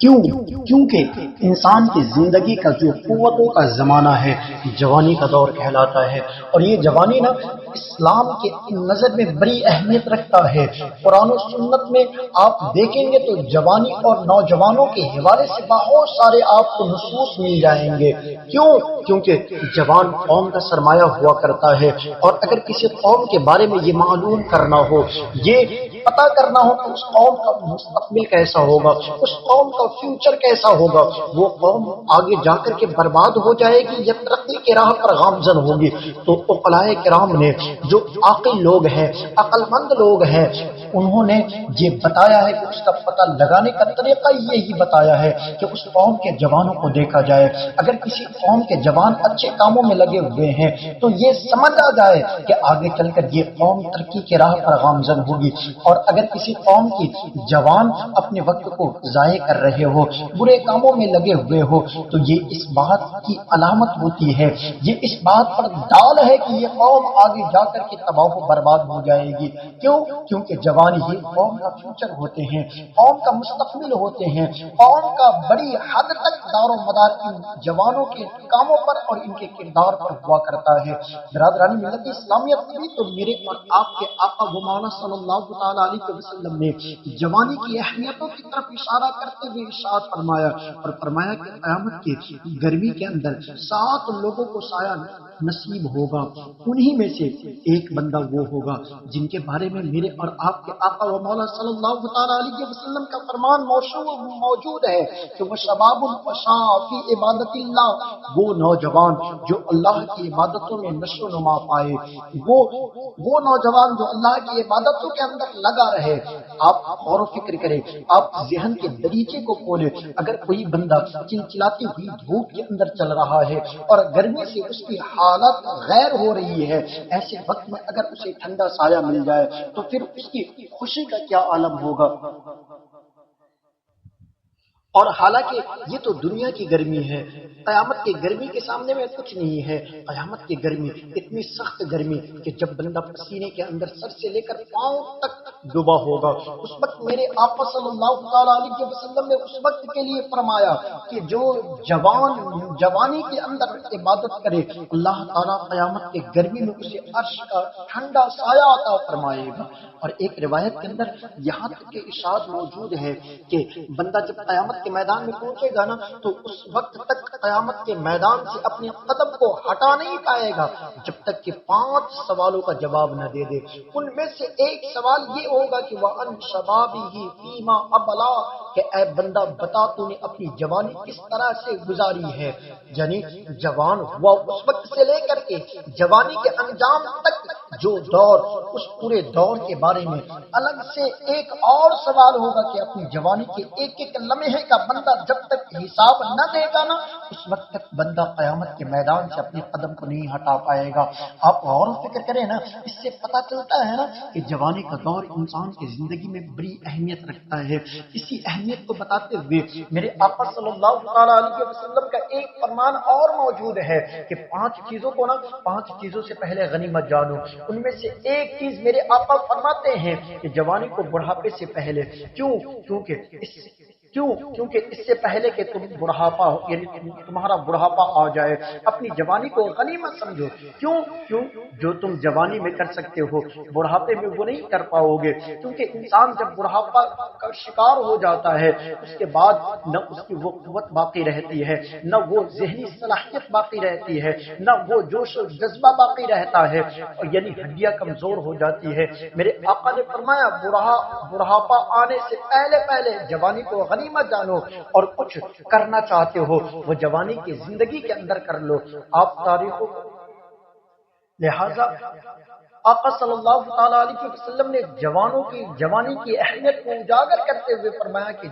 کیوں؟ کیونکہ انسان کی زندگی کا جو قوتوں کا زمانہ ہے جوانی کا دور کہلاتا ہے، اور یہ جوانی نا اسلام کے نظر میں بڑی اہمیت رکھتا ہے۔ قرآن و سنت میں آپ دیکھیں گے تو جوانی اور نوجوانوں کے حوالے سے بہت سارے آپ کو نصوص مل جائیں گے۔ کیوں؟ کیونکہ جوان قوم کا سرمایہ ہوا کرتا ہے، اور اگر کسی قوم کے بارے میں یہ معلوم کرنا ہو، یہ پتا کرنا ہو کہ اس قوم کا مستقبل کیسا ہوگا، اس قوم کا فیوچر کیسا ہوگا، وہ قوم آگے جا کر کے برباد ہو جائے گی یا ترقی کے راہ پر گامزن ہوگی، تو عقلائے کرام نے، جو عاقل لوگ ہیں، عقل مند لوگ ہیں، انہوں نے یہ بتایا ہے کہ اس کا پتہ لگانے کا طریقہ یہی بتایا ہے کہ اس قوم کے جوانوں کو دیکھا جائے۔ اگر کسی قوم کے جوان اچھے کاموں میں لگے ہوئے ہیں تو یہ سمجھ آ جائے کہ آگے چل کر یہ قوم ترقی کے راہ پر گامزن ہوگی، اور اگر کسی قوم کی جوان اپنے وقت کو ضائع کر رہے ہو، برے کاموں میں لگے ہوئے ہو، تو یہ اس بات کی علامت ہوتی ہے، یہ اس بات پر ڈال ہے کہ یہ قوم آگے جا کر کے تباہ و برباد ہو جائے گی۔ کیوں؟ کیونکہ جوان ہی قوم کا فیوچر ہوتے ہیں، قوم کا مستقبل ہوتے ہیں، قوم کا بڑی حد تک دار و مدار ان جوانوں کے کاموں پر اور ان کے کردار پر ہوا کرتا ہے۔ برادرانی ملت اسلامیہ، تبھی تو میرے اور آپ کے آقا و مولا صلی اللہ تعالی علیہ وسلم نے جوانی کی اہمیتوں کی طرف اشارہ کرتے ہوئے ارشاد فرمایا، اور فرمایا کہ قیامت کی گرمی کے اندر 7 لوگوں کو سایہ نصیب ہوگا، انہی میں سے ایک بندہ وہ ہوگا جن کے بارے میں میرے اور آپ کے آقا و مولا صلی اللہ تعالی علیہ وسلم کا فرمان موجود ہے کہ وہ شباب الفشا فی عبادت اللہ، وہ نوجوان جو اللہ کی عبادتوں میں نشو و نما پائے، وہ نوجوان جو اللہ کی عبادتوں کے اندر لگا رہے۔ آپ غور و فکر کریں، آپ ذہن کے دریچے کو کھولیں، اگر کوئی بندہ چلچلاتی ہوئی دھوپ کے اندر چل رہا ہے اور گرمی سے اس کی حالت غیر ہو رہی ہے، ایسے وقت میں اگر اسے ٹھنڈا سایہ مل جائے تو پھر اس کی خوشی کا کیا عالم ہوگا۔ اور حالانکہ یہ تو دنیا کی گرمی ہے، قیامت کی گرمی کے سامنے میں کچھ نہیں ہے۔ قیامت کی گرمی اتنی سخت گرمی کہ جب بندہ پسینے کے اندر سر سے لے کر پاؤں تک ڈوبا ہوگا، اس وقت میرے آقا صلی اللہ تعالی علیہ وسلم نے اس وقت کے لیے فرمایا کہ جو جوانی کے اندر عبادت کرے، اللہ تعالیٰ قیامت کی گرمی میں اسے عرش کا ٹھنڈا سایہ عطا فرمائے گا۔ اور ایک روایت کے اندر یہاں تک کہ ارشاد موجود ہے کہ بندہ جب قیامت کے میدان میں پہنچے گا نا، تو اس وقت تک قیامت کے میدان سے اپنے قدم کو ہٹا نہیں پائے گا جب تک کہ 5 سوالوں کا جواب نہ دے دے۔ ان میں سے ایک سوال یہ ہوگا کہ وَأَنْ شَبَابِهِ فِيمَا أَبْلَىٰ، کہ اے بندہ بتا تو نے اپنی جوانی کس طرح سے گزاری ہے، یعنی جوان ہوا اس وقت سے لے کر کے جوانی کے انجام تک جو دور، اس پورے دور کے بارے میں الگ سے ایک اور سوال ہوگا کہ اپنی جوانی کے ایک ایک لمحے کا بندہ جب تک حساب نہ دے گا نا، اس وقت تک بندہ قیامت کے میدان سے اپنے قدم کو نہیں ہٹا پائے گا۔ آپ غور و فکر کریں نا، اس سے پتہ چلتا ہے نا کہ جوانی کا دور انسان کی زندگی میں بڑی اہمیت رکھتا ہے۔ اسی اہمیت کو بتاتے ہوئے میرے آقا صلی اللہ تعالی علیہ وسلم کا ایک فرمان اور موجود ہے کہ 5 چیزوں کو نا، 5 چیزوں سے پہلے غنیمت جانو۔ ان میں سے ایک چیز میرے آقا فرماتے ہیں کہ جوانی کو بڑھاپے سے پہلے، کیونکہ اس سے پہلے کہ تم بڑھاپا یعنی تمہارا بڑھاپا آ جائے، اپنی جوانی کو غنیمت سمجھو۔ کیوں جو تم جوانی میں کر سکتے ہو بڑھاپے میں وہ نہیں کر پاؤ گے، کیونکہ انسان جب بڑھاپا کا شکار ہو جاتا ہے اس کے بعد نہ اس کی وہ قوت باقی رہتی ہے، نہ وہ ذہنی صلاحیت باقی رہتی ہے، نہ وہ جوش و جذبہ باقی رہتا ہے، یعنی ہڈیاں کمزور ہو جاتی ہے۔ میرے آقا نے فرمایا بڑھاپا آنے سے پہلے جوانی کو غنیمت جانو، اور کچھ کرنا چاہتے ہو وہ جوانی کی زندگی کے اندر کر لو۔ آپ تاریخوں کو لہذا آقا صلی اللہ تعالی علیہ وسلم نے جوانی کی اہمیت کو اجاگر کرتے ہوئے فرمایا کہ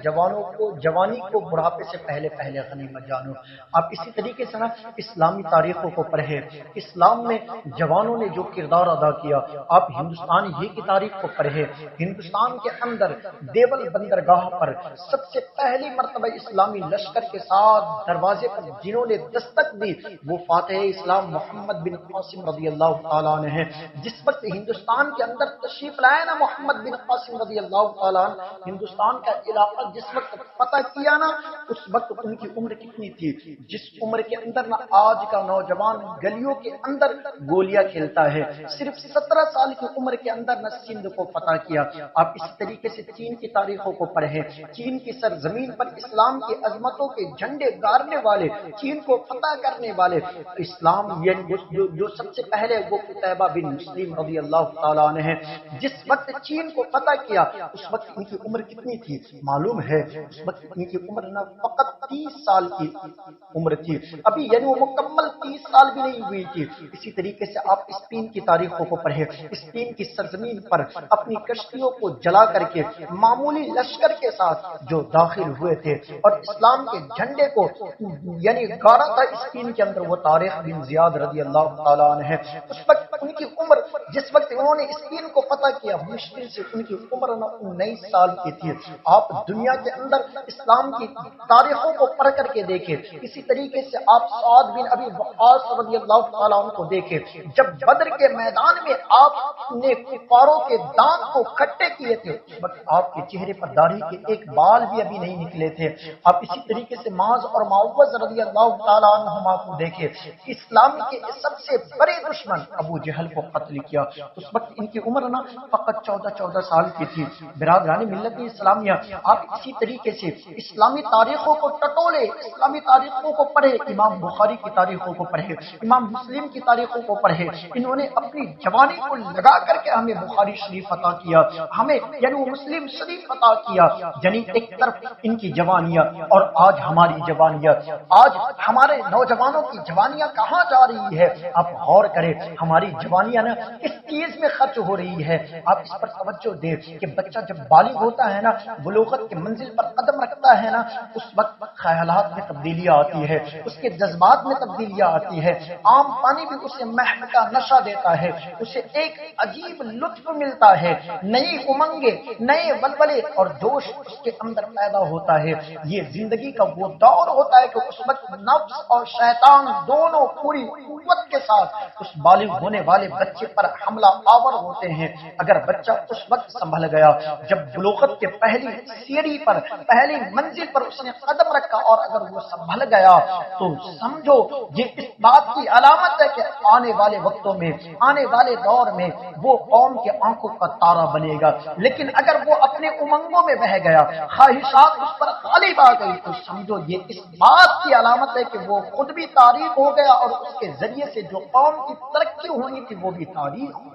جوانی کو بڑھاپے سے پہلے غنیمت جانو۔ آپ اسی طریقے سے نا اسلامی تاریخوں کو پڑھیں، اسلام میں جوانوں نے جو کردار ادا کیا، آپ ہندوستان ہی کی تاریخ کو پڑھیں۔ ہندوستان کے اندر دیول بندرگاہ پر سب سے پہلی مرتبہ اسلامی لشکر کے ساتھ دروازے پر جنہوں نے دستک دی وہ فاتح اسلام محمد بن قاسم رضی اللہ تعالیٰ عنہ ہیں، جس وقت ہندوستان کے اندر تشریف لائے نا محمد بن قاسم رضی اللہ تعالیٰ عنہ، ہندوستان کا علاقہ جس وقت فتح کیا نا، اس وقت ان کی عمر کتنی تھی؟ جس عمر کے اندر نا آج کا نوجوان گلیوں کے اندر گولیاں کھیلتا ہے، صرف 17 سال کی عمر کے اندر نہ سندھ کو فتح کیا۔ آپ اسی طریقے سے چین کی تاریخوں کو پڑھیں، چین کی سرزمین پر اسلام کی عظمتوں کے جھنڈے گارنے والے، چین کو فتح کرنے والے اسلام یعنی جو سب سے پہلے وہ قتیبہ بن مسلم رضی اللہ تعالیٰ عنہ ہیں۔ جس وقت چین کو فتح کیا اس وقت ان کی عمر کتنی تھی معلوم ہے؟ اس وقت ان کی عمر نہ فقط 30 سال کی عمر تھی، ابھی یعنی وہ مکمل 30 سال بھی نہیں ہوئی تھی۔ اسی طریقے سے آپ اسپین کی تاریخوں کو پڑھیں، اسپین کی سرزمین پر اپنی کشتیوں کو جلا کر کے معمولی لشکر کے ساتھ جو داخل ہوئے تھے اور اسلام کے جھنڈے کو یعنی گاڑا تھا اسپین کے اندر، وہ طارق بن زیاد رضی اللہ تعالیٰ عنہ ہے۔ اس وقت ان کی عمر، جس وقت انہوں نے اسپین کو فتح کیا، مشکل سے ان کی عمر 19 سال کی تھی۔ آپ دنیا کے اندر اسلام کی تاریخوں کو پڑھ کر کے دیکھیں، اسی طریقے سے آپ سعد بن ابی وقاص رضی اللہ تعالیٰ عنہ کو دیکھیں، جب بدر کے میدان میں آپ نے کفاروں کے دانت کو کھٹے کیے تھے اس وقت آپ کے چہرے پر داڑھی کے ایک بال بھی ابھی نہیں نکلے تھے۔ آپ اسی طریقے سے معاذ اور معوذ رضی اللہ تعالیٰ عنہما کو دیکھیں، اسلام کے سب سے بڑے دشمن ابو جہل کو قتل کیا، اس وقت ان کی عمر نا فقط 14 سال کی تھی۔ برادران ملت اسلامیہ، آپ اسی طریقے سے اسلامی تاریخوں کو ٹٹولے، اسلامی تاریخوں کو پڑھے، امام بخاری کی تاریخوں کو پڑھے، امام مسلم کی تاریخوں کو پڑھے، انہوں نے اپنی جوانی کو لگا کر کے ہمیں بخاری شریف عطا کیا، ہمیں یعنی وہ مسلم شریف عطا کیا۔ یعنی ایک طرف ان کی جوانیاں اور آج ہماری جوانیاں، آج ہمارے نوجوانوں کی جوانیاں کہاں جا رہی ہے؟ آپ غور کریں، ہماری جوانیاں نا کس چیز میں خرچ ہو رہی ہے؟ آپ اس پر توجہ دیں کہ بچہ جب بالغ ہوتا ہے نا، بلوغت کی منزل پر قدم رکھتا ہے نا، اس وقت خیالات میں تبدیلیاں آتی ہے، اس کے جذبات میں تبدیلیاں آتی ہے۔ عام پانی بھی اسے مہک کا نشہ دیتا ہے، اسے ایک عجیب لطف ملتا ہے، نئی امنگیں، نئے ولولے اور جوش اس کے اندر پیدا ہوتا ہے۔ یہ زندگی کا وہ دور ہوتا ہے کہ اس وقت نفس اور شیطان دونوں پوری قوت کے ساتھ اس بالغ ہونے والے بچے پر حملہ آور ہوتے ہیں۔ اگر بچہ اس وقت سنبھل گیا، جب بلوغت کے پہلی سیڑھی پر، پہلی منزل پر اس نے قدم رکھا اور اگر وہ سنبھل گیا تو سمجھو یہ اس بات کی علامت ہے کہ آنے والے وقتوں میں، آنے والے دور میں وہ قوم کے آنکھوں کا تارا بنے گا۔ لیکن اگر وہ اپنے امنگوں میں بہہ گیا، خواہشات اس پر غالب آ گئی، تو سمجھو یہ اس بات کی علامت ہے کہ وہ خود بھی تاریخ ہو گیا اور اس کے ذریعے سے جو قوم کی ترقی ہونی تھی وہ بھی تاریخ ہو